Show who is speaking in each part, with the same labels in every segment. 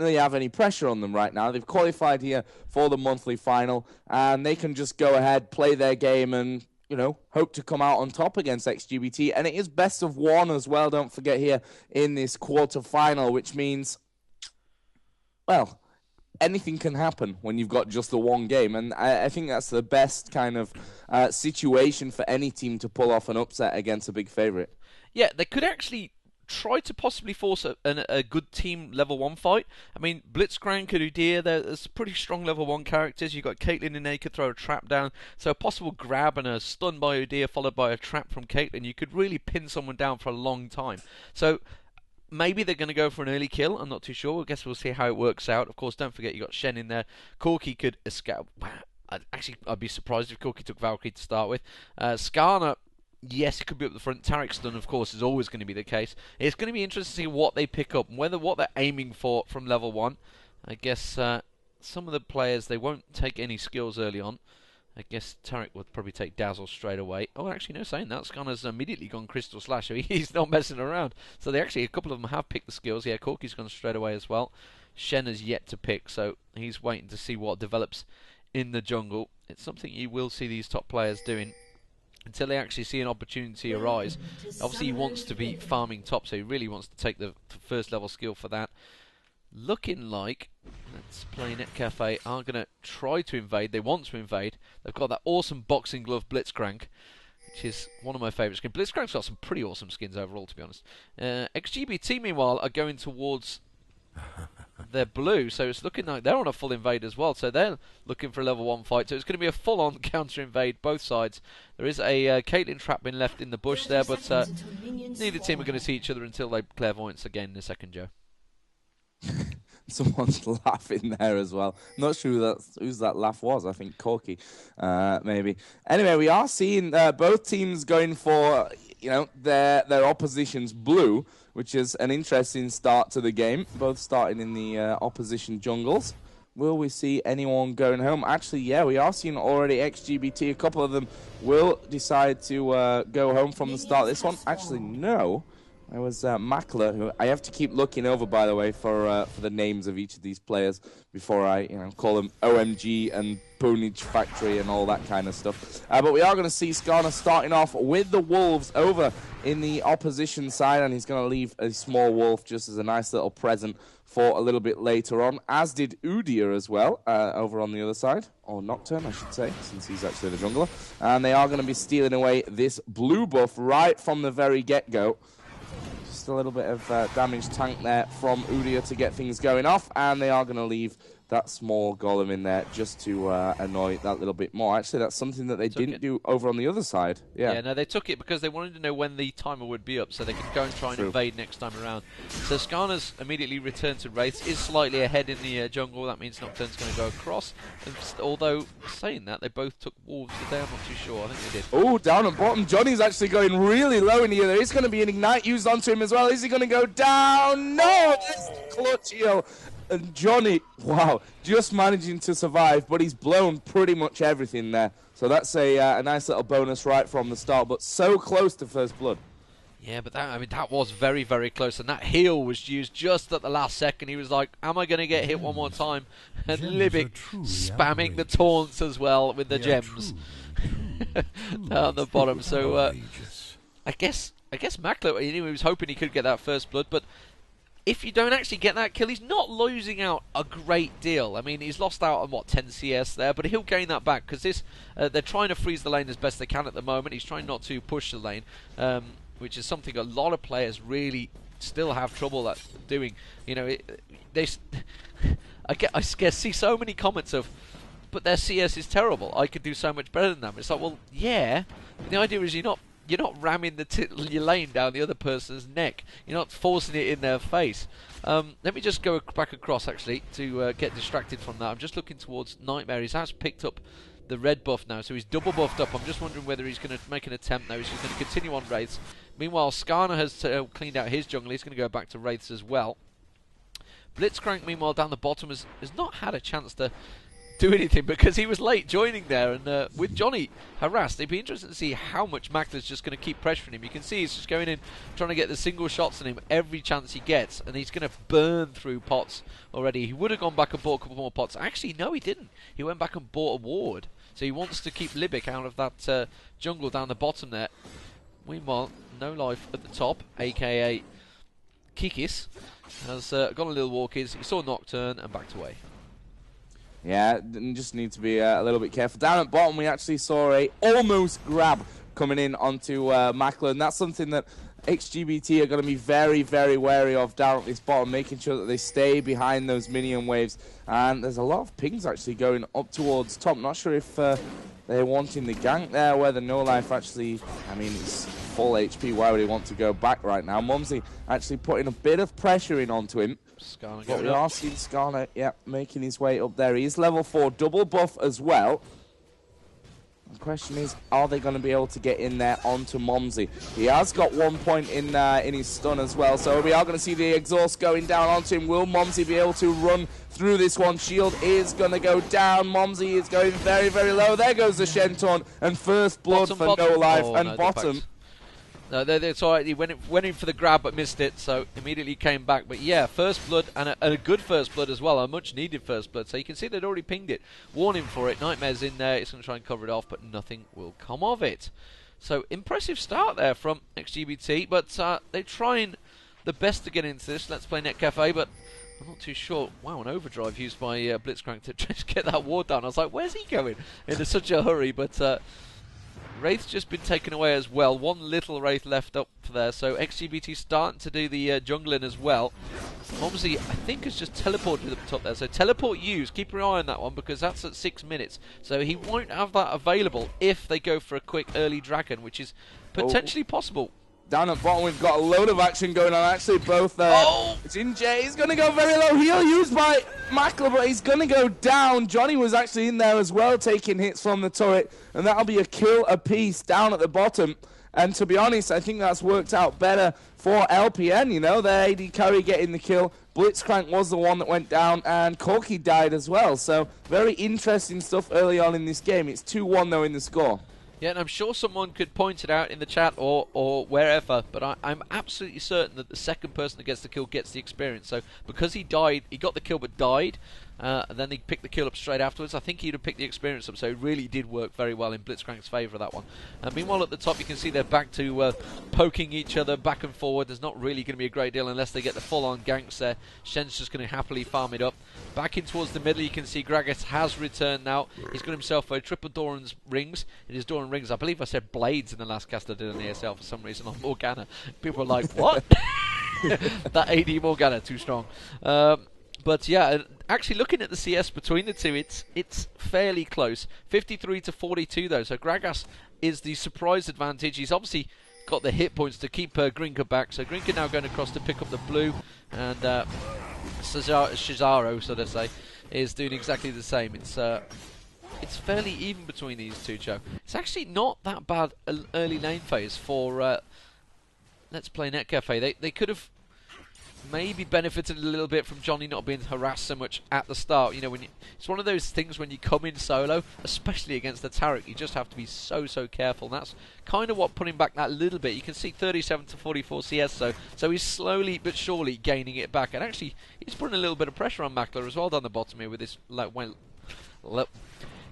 Speaker 1: really have any pressure on them right now. They've qualified here for the monthly final, and they can just go ahead, play their game, and hope to come out on top against XGBT. And it is best of one as well, don't forget, here in this quarter-final, which means, well, anything can happen when you've got just the one game. And I think that's the best kind of situation for any team to pull off an upset against a big favorite.
Speaker 2: Yeah, they could actually try to possibly force a good team level 1 fight. I mean, Blitzcrank and Udyr, there's pretty strong level 1 characters. You've got Caitlyn and they could throw a trap down. So a possible grab and a stun by Udyr followed by a trap from Caitlyn. You could really pin someone down for a long time. So maybe they're going to go for an early kill. I'm not too sure. I guess we'll see how it works out. Of course, don't forget you got Shen in there. Corki could escape. I'd be surprised if Corki took Valkyrie to start with. Skarner, yes, it could be up the front. Tarek's stun, of course, is always going to be the case. It's going to be interesting to see what they pick up and what they're aiming for from level 1. I guess some of the players, they won't take any skills early on. I guess Tarek would probably take Dazzle straight away. Oh, actually, no, saying that, Skarner's immediately gone Crystal Slash. So he's not messing around. So they actually, a couple of them have picked the skills. Yeah, Corki's gone straight away as well. Shen has yet to pick, so he's waiting to see what develops in the jungle. It's something you will see these top players doing until they actually see an opportunity arise. Obviously, he wants to be farming top, so he really wants to take the first level skill for that. Looking like, let's play Netcafe, are going to try to invade. They want to invade. They've got that awesome boxing glove Blitzcrank, which is one of my favourite skins. Blitzcrank's got some pretty awesome skins overall, to be honest. XGBT, meanwhile, are going towards their blue, so it's looking like they're on a full invade as well. So they're looking for a level 1 fight. So it's going to be a full-on counter invade, both sides. There is a Caitlyn trap being left in the bush there, but neither team are going to see each other until they clairvoyance again in a second, Joe.
Speaker 1: Someone's laughing there as well. Not sure whose that laugh was. I think Corki, maybe. Anyway, we are seeing both teams going for their opposition's blue, which is an interesting start to the game. Both starting in the opposition jungles. Will we see anyone going home? Actually, yeah, we are seeing already XGBT. A couple of them will decide to go home from the start. This one, actually, no. It was Makler, who I have to keep looking over, by the way, for the names of each of these players before I call them OMG and Ponage Factory and all that kind of stuff. But we are going to see Skarner starting off with the Wolves over in the opposition side, and he's going to leave a small wolf just as a nice little present for a little bit later on, as did Udyr as well, over on the other side, or Nocturne, I should say, since he's actually the jungler. And they are going to be stealing away this blue buff right from the very get-go. Just a little bit of damage tank there from Udyr to get things going off, and they are going to leave that small golem in there just to annoy that little bit more. Actually, that's something that they didn't do over on the other side. Yeah,
Speaker 2: no, they took it because they wanted to know when the timer would be up so they could go and try and invade next time around. So Skarner's immediately returned to Wraiths, is slightly ahead in the jungle. That means Nocturne's going to go across. And although, saying that, they both took Wolves today. I'm not too sure. I think they did.
Speaker 1: Oh, down at bottom. Johnny's actually going really low in here. There is going to be an Ignite used onto him as well. Is he going to go down? No! That's clutch heal. And Johnny, wow, just managing to survive, but he's blown pretty much everything there. So that's a nice little bonus right from the start, but so close to first blood.
Speaker 2: Yeah, but that was very, very close, and that heal was used just at the last second. He was like, am I going to get hit one more time? And Libic spamming the taunts as well with the gems down the bottom. So I guess Makler, he was hoping he could get that first blood, but if you don't actually get that kill, he's not losing out a great deal. I mean, he's lost out on, 10 CS there, but he'll gain that back, because they're trying to freeze the lane as best they can at the moment. He's trying not to push the lane, which is something a lot of players really still have trouble at doing. I see so many comments of, but their CS is terrible, I could do so much better than them. It's like, well, yeah, but the idea is you're not ramming your lane down the other person's neck. You're not forcing it in their face. Let me just go back across, actually, to get distracted from that. I'm just looking towards Nightmare. He's actually picked up the red buff now, so he's double buffed up. I'm just wondering whether he's going to make an attempt now. He's just going to continue on Wraiths. Meanwhile, Skarner has cleaned out his jungle. He's going to go back to Wraiths as well. Blitzcrank, meanwhile, down the bottom has not had a chance to do anything because he was late joining there, and with Johnny harassed, it'd be interesting to see how much Makler's just going to keep pressuring him. You can see he's just going in, trying to get the single shots on him every chance he gets, and he's going to burn through pots already. He would have gone back and bought a couple more pots. Actually, no, he didn't. He went back and bought a ward. So he wants to keep Libic out of that jungle down the bottom there. Meanwhile, No Life at the top, aka Kikis, has got a little walk-ins. He saw Nocturne and backed away.
Speaker 1: Yeah, just need to be a little bit careful. Down at bottom, we actually saw a almost grab coming in onto Makler, and that's something that XGBT are going to be very, very wary of down at this bottom, making sure that they stay behind those minion waves. And there's a lot of pings actually going up towards top. Not sure if they're wanting the gank there, where the No Life actually, I mean, it's full HP. Why would he want to go back right now? Mumsy actually putting a bit of pressure in onto him. But we are seeing Skarner, yeah, making his way up there. He is level 4, double buff as well. The question is, are they going to be able to get in there onto Momsy? He has got 1 point in his stun as well, so we are going to see the exhaust going down onto him. Will Momsy be able to run through this one? Shield is going to go down. Momsy is going very, very low. There goes the Shenton, and first blood for No Life, and bottom.
Speaker 2: No, it's alright. He went in for the grab but missed it, so immediately came back. But yeah, first blood, and a good first blood as well, a much needed first blood. So you can see they'd already pinged it. Warning for it. Nightmare's in there. It's going to try and cover it off, but nothing will come of it. So impressive start there from XGBT, but they're trying the best to get into this. Let's play Netcafe, but I'm not too sure. Wow, an overdrive used by Blitzcrank to just get that ward down. I was like, where's he going in such a hurry? But Wraith's just been taken away as well. One little Wraith left up there. So XGBT starting to do the jungling as well. Obviously, I think has just teleported up top there. So teleport used. Keep your eye on that one because that's at 6 minutes. So he won't have that available if they go for a quick early dragon, which is potentially possible.
Speaker 1: Down at bottom, we've got a load of action going on. Actually, both there. It's in Jay. He's going to go very low. Heal used by Makler, but he's going to go down. Johnny was actually in there as well, taking hits from the turret, and that'll be a kill apiece down at the bottom. And to be honest, I think that's worked out better for LPN. You know, their AD carry getting the kill. Blitzcrank was the one that went down, and Corky died as well. So very interesting stuff early on in this game. It's 2-1 though in the score.
Speaker 2: Yeah, and I'm sure someone could point it out in the chat or wherever, but I'm absolutely certain that the second person that gets the kill gets the experience. So because he died, he got the kill but died, and then he picked the kill up straight afterwards. I think he'd have picked the experience up, so it really did work very well in Blitzcrank's favour, that one. Meanwhile, at the top, you can see they're back to poking each other back and forward. There's not really going to be a great deal unless they get the full-on ganks there. Shen's just going to happily farm it up. Back in towards the middle, you can see Gragas has returned now. He's got himself a triple Doran's rings. It is Doran rings. I believe I said blades in the last cast I did on ESL for some reason on Morgana. People are like, what? That AD Morgana, too strong. But yeah, actually looking at the CS between the two, it's fairly close. 53 to 42 though, so Gragas is the surprise advantage. He's obviously got the hit points to keep Grinka back, so Grinka now going across to pick up the blue, and Shizaro, so to say, is doing exactly the same. It's fairly even between these two, Joe. It's actually not that bad an early lane phase for Let's Play Netcafe. They could have maybe benefited a little bit from Johnny not being harassed so much at the start. You know, it's one of those things when you come in solo, especially against the Taric, you just have to be so careful. And that's kind of what put him back that little bit. You can see 37 to 44 CS, so he's slowly but surely gaining it back. And actually, he's putting a little bit of pressure on Makler as well down the bottom here with this, like,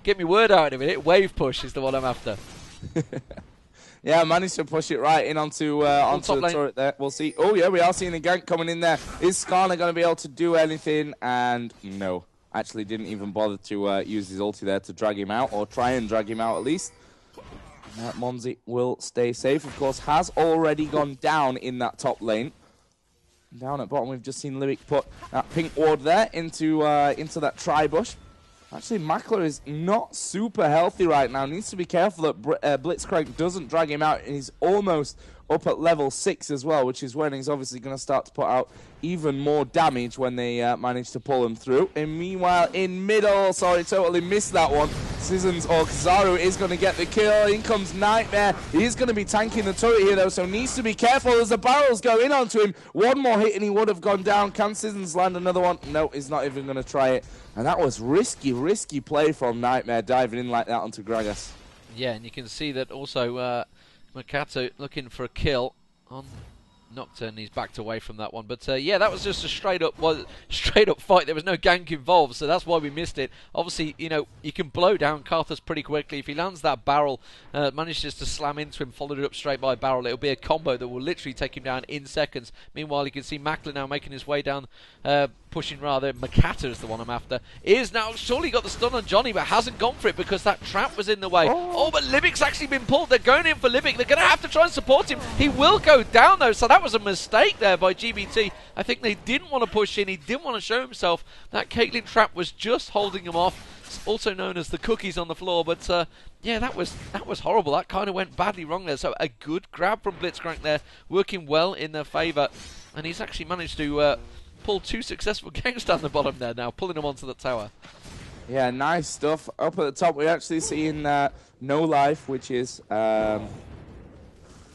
Speaker 2: get me word out in a minute. Wave push is the one I'm after.
Speaker 1: Yeah, managed to push it right in onto the turret there. We'll see. Oh, yeah, we are seeing the gank coming in there. Is Skarner going to be able to do anything? And no. Actually didn't even bother to use his ulti there to drag him out, or try and drag him out at least. Monzi will stay safe. Of course, has already gone down in that top lane. Down at bottom, we've just seen Lyric put that pink ward there into that tri-bush. Actually, Makler is not super healthy right now. Needs to be careful that Blitzcrank doesn't drag him out. And he's almost up at level 6 as well, which is when he's obviously going to start to put out even more damage when they manage to pull him through. And meanwhile, in middle, sorry, totally missed that one. Seasons or Xaru is going to get the kill. In comes Nightmare. He's going to be tanking the turret here though, so needs to be careful as the barrels go in onto him. One more hit and he would have gone down. Can Seasons land another one? No, he's not even going to try it. And that was risky play from Nightmare, diving in like that onto Gragas.
Speaker 2: Yeah, and you can see that also Makato looking for a kill on Nocturne. He's backed away from that one, but yeah, that was just a straight up fight. There was no gank involved, so that's why we missed it. Obviously, you know, you can blow down Karthus pretty quickly if he lands that barrel, manages to slam into him, followed it up straight by a barrel. It'll be a combo that will literally take him down in seconds. Meanwhile, you can see Makler now making his way down, pushing rather. Makata is the one I'm after. Is now surely got the stun on Johnny, but hasn't gone for it because that trap was in the way. Oh, but Livic's actually been pulled. They're going in for Livic. They're going to have to try and support him. He will go down though, so that was a mistake there by GBT. I think they didn't want to push in. He didn't want to show himself. That Caitlyn trap was just holding him off. It's also known as the cookies on the floor, but yeah, that was horrible. That kind of went badly wrong there. So a good grab from Blitzcrank there, working well in their favour, and he's actually managed to pull 2 successful ganks down the bottom there now, pulling them onto the tower.
Speaker 1: Yeah, nice stuff. Up at the top, we're actually seeing No Life, which is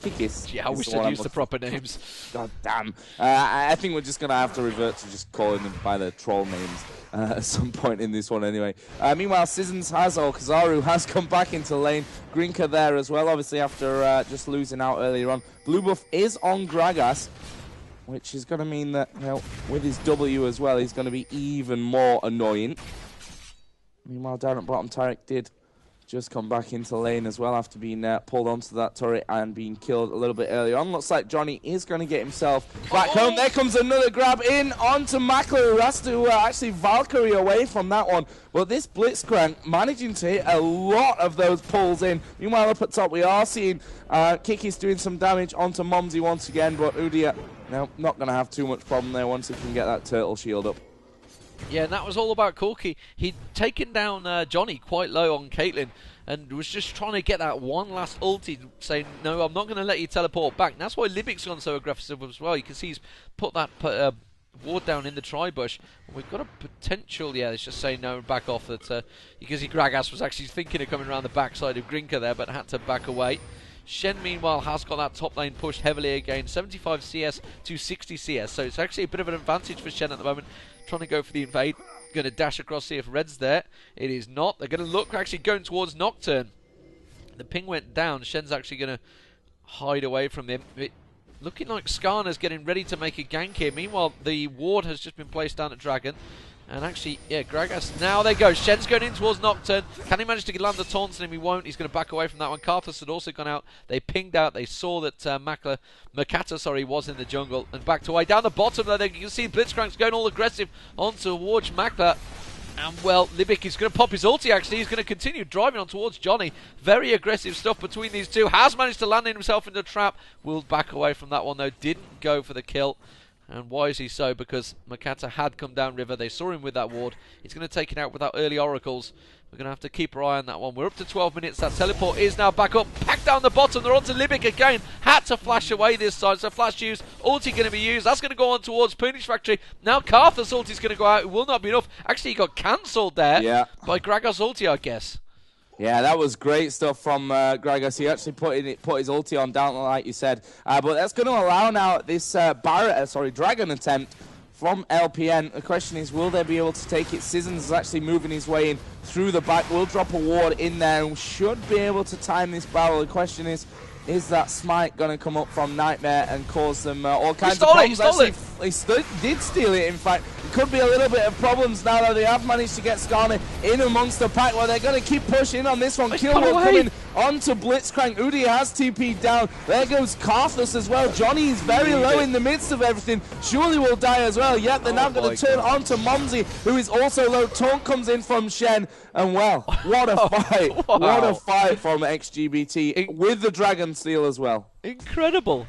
Speaker 1: Kikis.
Speaker 2: Yeah, I wish they'd used the proper names.
Speaker 1: God damn. I think we're just going to have to revert to just calling them by their troll names at some point in this one anyway. Meanwhile, Seasons has, or Kazaru has come back into lane. Grinka there as well, obviously after just losing out earlier on. Blue buff is on Gragas, which is going to mean that, you know, with his W as well, he's going to be even more annoying. Meanwhile, down at bottom, Tarek did just come back into lane as well after being pulled onto that turret and being killed a little bit earlier on. Looks like Johnny is going to get himself back home. There comes another grab in onto Makler, who has to actually Valkyrie away from that one. But this Blitzcrank managing to hit a lot of those pulls in. Meanwhile, up at top, we are seeing Kiki's doing some damage onto Momsy once again, but Udia, no, not going to have too much problem there once he can get that turtle shield up.
Speaker 2: Yeah, and that was all about Corky. He'd taken down Johnny quite low on Caitlyn and was just trying to get that one last ulti, saying, no, I'm not going to let you teleport back. And that's why Livic's gone so aggressive as well. You can see he's put that ward down in the tri-bush. We've got a potential, yeah, it's just saying no, back off. That you can see Gragas was actually thinking of coming around the backside of Grinka there, but had to back away. Shen, meanwhile, has got that top lane pushed heavily again. 75 CS to 60 CS, so it's actually a bit of an advantage for Shen at the moment. Trying to go for the invade. Going to dash across, see if Red's there. It is not. They're going to look actually going towards Nocturne. The ping went down. Shen's actually going to hide away from him. Looking like Skarner's getting ready to make a gank here. Meanwhile, the ward has just been placed down at Dragon. And actually, yeah, Gragas, now they go. Shen's going in towards Nocturne. Can he manage to land the taunt on him? He won't. He's going to back away from that one. Karthus had also gone out. They pinged out. They saw that Makata was in the jungle and backed away. Down the bottom there, you can see Blitzcrank's going all aggressive on towards Makler. And, well, Livic is going to pop his ulti, actually. He's going to continue driving on towards Johnny. Very aggressive stuff between these two. Has managed to land himself in the trap. Will back away from that one, though. Didn't go for the kill. And why is he so? Because Makata had come down river. They saw him with that ward. He's going to take it out without early oracles. We're going to have to keep our eye on that one. We're up to 12 minutes. That teleport is now back up. Packed down the bottom. They're on to Livic again. Had to flash away this side. So flash used. Ulti going to be used. That's going to go on towards Punish Factory. Now Karthus ulti is going to go out. It will not be enough. Actually, he got cancelled there by Gragas ulti, I guess.
Speaker 1: Yeah, that was great stuff from Gragas. He actually put his ulti on down, like you said. But that's going to allow now this Dragon attempt from LPN. The question is, will they be able to take it? Seasons is actually moving his way in through the back. Will drop a ward in there and should be able to time this barrel. The question is that smite going to come up from Nightmare and cause them all kinds of problems? He did steal it, in fact. It could be a little bit of problems now that they have managed to get Skarner in amongst the pack. Well, they're going to keep pushing on this one. Kill will come in onto Blitzcrank. Udi has TP'd down. There goes Karthus as well. Johnny is very low in the midst of everything. Surely will die as well. Yet they're now going to turn onto Momsy, who is also low. Taunt comes in from Shen. And well, what a fight. Wow. What a fight from XGBT with the Dragon Steel as well.
Speaker 2: Incredible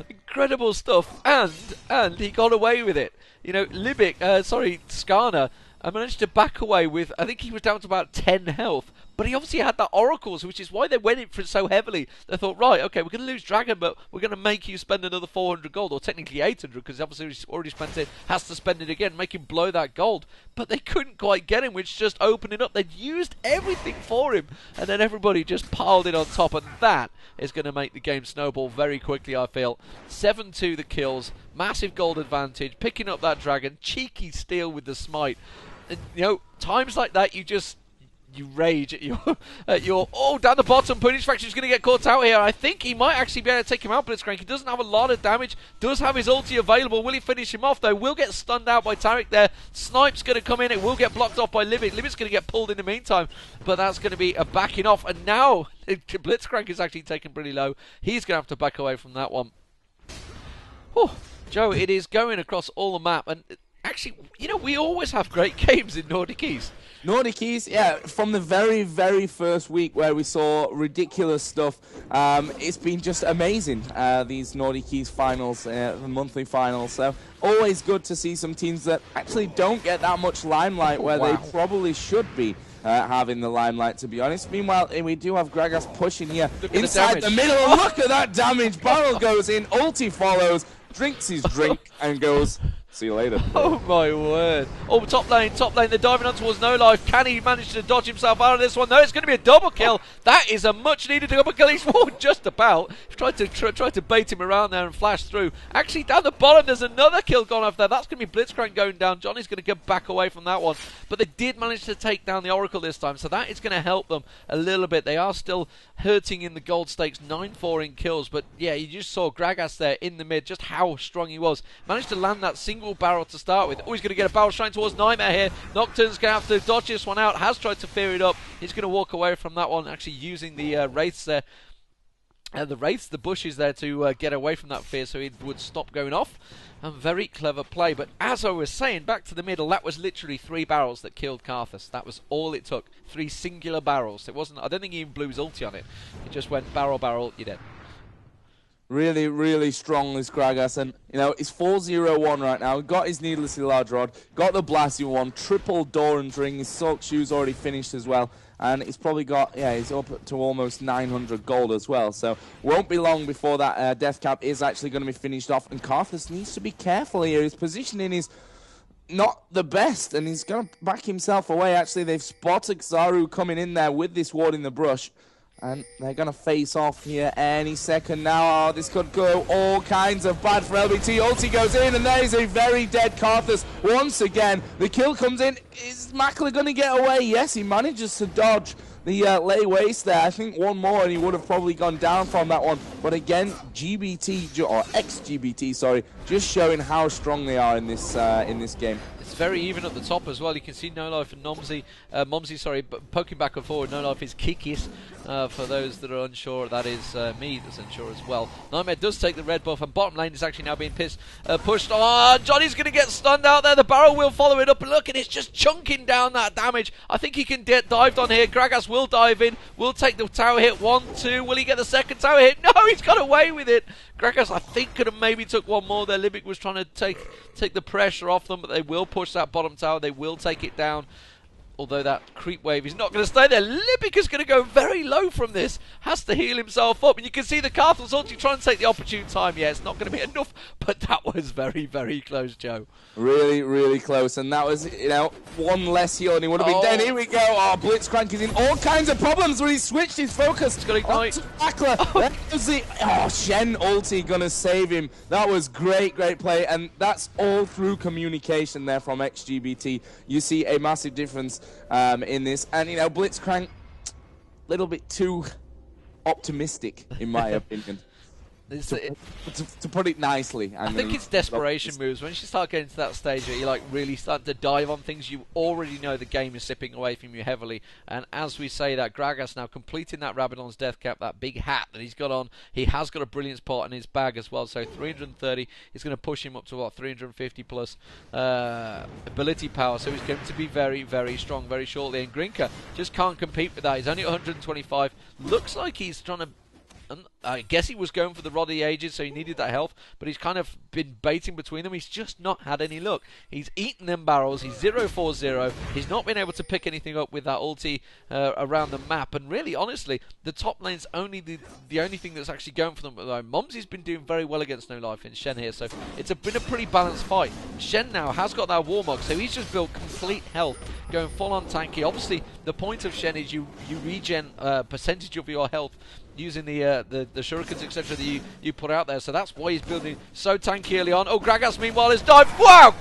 Speaker 2: stuff. And he got away with it. You know, Skarner, I managed to back away with, I think he was down to about 10 health, But he obviously had that Oracles, which is why they went in for it so heavily. They thought, right, okay, we're going to lose Dragon, but we're going to make you spend another 400 gold, or technically 800, because obviously he's already spent it, has to spend it again, make him blow that gold. But they couldn't quite get him, which just opened it up. They'd used everything for him, and then everybody just piled it on top, and that is going to make the game snowball very quickly, I feel. 7-2 the kills, massive gold advantage, picking up that Dragon, cheeky steal with the smite. And, you know, times like that, you rage at your oh, down the bottom. Punish Faction's going to get caught out here. I think he might actually be able to take him out, Blitzcrank. He doesn't have a lot of damage, does have his ulti available. Will he finish him off though? Will get stunned out by Taric there. Snipe's going to come in, it will get blocked off by Limit. Limit's going to get pulled in the meantime, but that's going to be a backing off, and now Blitzcrank is actually taken pretty low. He's going to have to back away from that one. Whew. Joe, it is going across all the map, and actually, you know, we always have great games in Nordic East.
Speaker 1: Nordic East, yeah, from the very, very first week where we saw ridiculous stuff, it's been just amazing, these Nordic East finals, the monthly finals. So always good to see some teams that actually don't get that much limelight where they probably should be having the limelight, to be honest. Meanwhile, we do have Gragas pushing here inside the middle. Look at that damage. Barrel goes in, ulti follows, drinks his drink, and goes... See you later.
Speaker 2: Oh my word. Oh, top lane. They're diving on towards No Life. Can he manage to dodge himself out of this one? No, it's going to be a double kill. That is a much needed double kill. He's walked just about. He's tried to bait him around there and flash through. Actually, down the bottom, there's another kill gone off there. That's going to be Blitzcrank going down. Johnny's going to get back away from that one. But they did manage to take down the Oracle this time, so that is going to help them a little bit. They are still hurting in the gold stakes, 9-4 in kills. But yeah, you just saw Gragas there in the mid, just how strong he was. Managed to land that single barrel to start with. Oh, he's going to get a barrel shine towards Nightmare here. Nocturne's going to have to dodge this one out. Has tried to fear it up. He's going to walk away from that one, actually using the Wraiths there. The bushes there to get away from that fear so he would stop going off. And very clever play. But as I was saying, back to the middle, that was literally 3 barrels that killed Karthus. That was all it took. 3 singular barrels. It wasn't. I don't think he even blew his ulti on it. He just went barrel, you're dead.
Speaker 1: Really, really strong, this Gragas, and you know, it's 4-0-1 right now. Got his needlessly large rod, got the blasting one, triple Doran's ring, his Silk Shoe's already finished as well, and he's probably got, yeah, he's up to almost 900 gold as well, so won't be long before that death cap is actually going to be finished off, and Karthus needs to be careful here. His positioning is not the best, and he's going to back himself away. Actually, they've spotted Xaru coming in there with this ward in the brush. And they're going to face off here any second now. Oh, this could go all kinds of bad for LBT. Ulti goes in, and there is a very dead Karthus once again. The kill comes in. Is Mackler going to get away? Yes, he manages to dodge the Leigh waste there. I think one more and he would have probably gone down from that one. But again, GBT, or XGBT, sorry, just showing how strong they are in this game.
Speaker 2: It's very even at the top as well. You can see No Life and Momsy, sorry, poking back and forward. No Life is Kikis. For those that are unsure, that is me that's unsure as well. Nightmare does take the red buff, and bottom lane is actually now being pushed. Oh, Johnny's going to get stunned out there. The barrel will follow it up, and look, and it's just chunking down that damage. I think he can get dived on here. Gragas will dive in, will take the tower hit. 1, 2. Will he get the second tower hit? No, he's got away with it. Gragas, I think, could have maybe took one more there. Libic was trying to take the pressure off them, but they will push that bottom tower. They will take it down. Although that creep wave is not going to stay there. Libic is going to go very low from this. Has to heal himself up. And you can see the Karthus ulti trying to take the opportune time. Yeah, it's not going to be enough. But that was very, very close, Joe.
Speaker 1: Really, really close. And that was, you know, one less heal and he would have been dead. Here we go. Oh, Blitzcrank is in all kinds of problems when he switched his focus.
Speaker 2: It's going to ignite.
Speaker 1: Shen ulti going to save him. That was great, great play. And that's all through communication there from XGBT. You see a massive difference in this, and you know, Blitzcrank, little bit too optimistic in my opinion. To put it nicely.
Speaker 2: I think it's desperation moves. Once you start getting to that stage where you like really start to dive on things, you already know the game is slipping away from you heavily. And as we say that, Gragas now completing that Rabadon's death cap, that big hat that he's got on. He has got a brilliant spot in his bag as well. So 330 is going to push him up to what, 350 plus ability power. So he's going to be very, very strong very shortly. And Grinka just can't compete with that. He's only 125. Looks like he's trying to I guess he was going for the Rod of the Ages, so he needed that health, but he's kind of been baiting between them. He's just not had any luck. He's eaten them barrels. He's 0-4-0. He's not been able to pick anything up with that ulti around the map. And really, honestly, the top lane's only the only thing that's actually going for them. Mumsy's been doing very well against No Life in Shen here, so it's been a pretty balanced fight. Shen now has got that Warmog, so he's just built complete health, going full on tanky. Obviously, the point of Shen is you regen percentage of your health using the shurikens, etc. that you put out there. So that's why he's building so tanky early on. Oh, Gragas, meanwhile, has dived. Wow!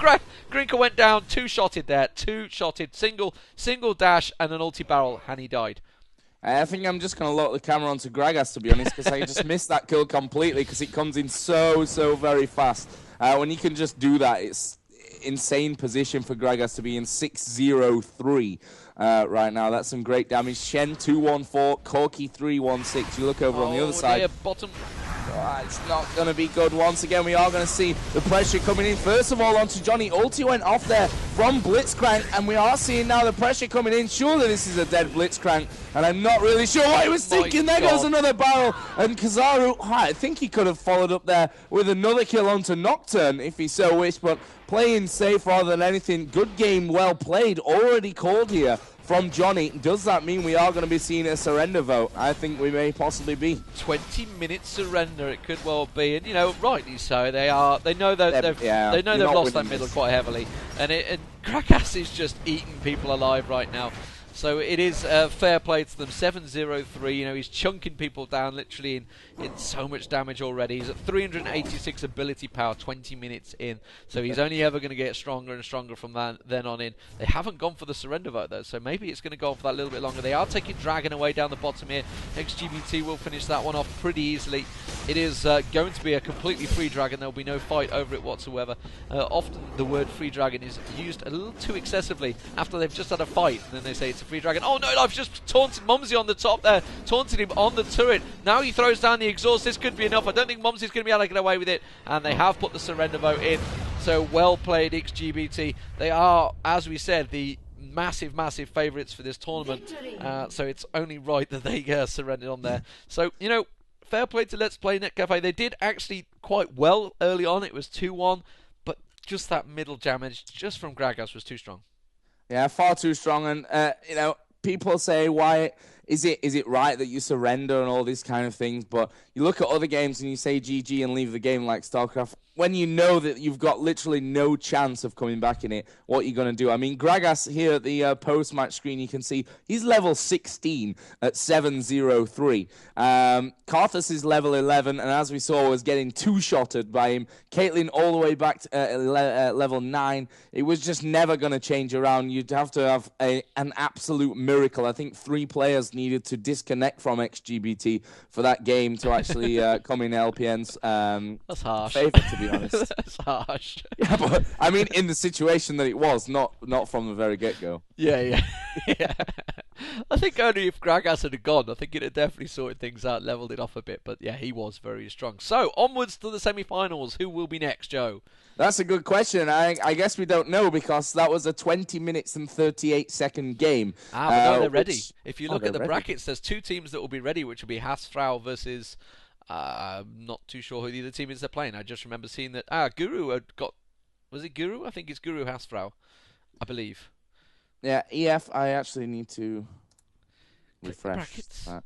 Speaker 2: Grinker went down, two-shotted there. Two-shotted. Single dash and an ulti barrel, and he died.
Speaker 1: I think I'm just going to lock the camera onto Gragas, to be honest, because I just missed that kill completely because it comes in so very fast. When you can just do that, it's insane position for Gragas to be in 6-0-3 right now. That's some great damage. Shen 2-1-4, Corki 3-1-6. You look over on the other side.
Speaker 2: Bottom.
Speaker 1: It's not going to be good. Once again, we are going to see the pressure coming in. First of all, onto Johnny. Ulti went off there from Blitzcrank, and we are seeing now the pressure coming in. Surely this is a dead Blitzcrank, and I'm not really sure what he was thinking. There goes another barrel, and Kazaru, I think he could have followed up there with another kill onto Nocturne if he so wished, but playing safe rather than anything. Good game, well played. Already called here from Johnny. Does that mean we are going to be seeing a surrender vote? I think we may possibly be.
Speaker 2: 20-minute surrender, it could well be, and rightly so. They know they've lost that middle quite heavily, and Gragas is just eating people alive right now. So it is fair play to them. 7-0-3. He's chunking people down literally in so much damage already. He's at 386 ability power 20 minutes in. So he's only ever going to get stronger and stronger from then on in. They haven't gone for the surrender vote though, so maybe it's going to go on for that little bit longer. They are taking Dragon away down the bottom here. XGBT will finish that one off pretty easily. It is going to be a completely free Dragon. There will be no fight over it whatsoever. Often the word free Dragon is used a little too excessively after they've just had a fight, and then they say it's a free Dragon. Oh no, I've just taunted Mumsy on the top there, taunted him on the turret. Now he throws down the exhaust. This could be enough. I don't think Mumsy's going to be able to get away with it, and they have put the surrender vote in. So well played, XGBT. They are, as we said, the massive favourites for this tournament, so it's only right that they surrendered on there. So, fair play to Let's Play Netcafe. They did actually quite well early on. It was 2-1, but just that middle damage just from Gragas was too strong.
Speaker 1: Yeah, far too strong. And, people say, why is it right that you surrender and all these kind of things? But you look at other games and you say GG and leave the game like StarCraft. When you know that you've got literally no chance of coming back in it, what are you going to do? I mean, Gragas here at the post-match screen, you can see he's level 16 at 7-0-3. Karthus is level 11, and as we saw, was getting two-shotted by him. Caitlyn all the way back to level 9. It was just never going to change around. You'd have to have an absolute miracle. I think 3 players needed to disconnect from XGBT for that game to actually come in LPN's
Speaker 2: that's harsh.
Speaker 1: favor, to be honest.
Speaker 2: That's harsh.
Speaker 1: Yeah, but I mean, in the situation that it was, not from the very get-go.
Speaker 2: Yeah. I think only if Gragas had gone, I think it had definitely sorted things out, leveled it off a bit. But yeah, he was very strong. So onwards to the semi-finals. Who will be next, Joe?
Speaker 1: That's a good question. I guess we don't know because that was a 20 minutes and 38-second game.
Speaker 2: But no, they're ready. If you look at the brackets, there's 2 teams that will be ready, which will be Hasfrau versus... I'm not too sure who the other team is they're playing. I just remember seeing that Guru had got... Was it Guru? I think it's Guru Hasfrau, I believe.
Speaker 1: Yeah, EF, I actually need to refresh that.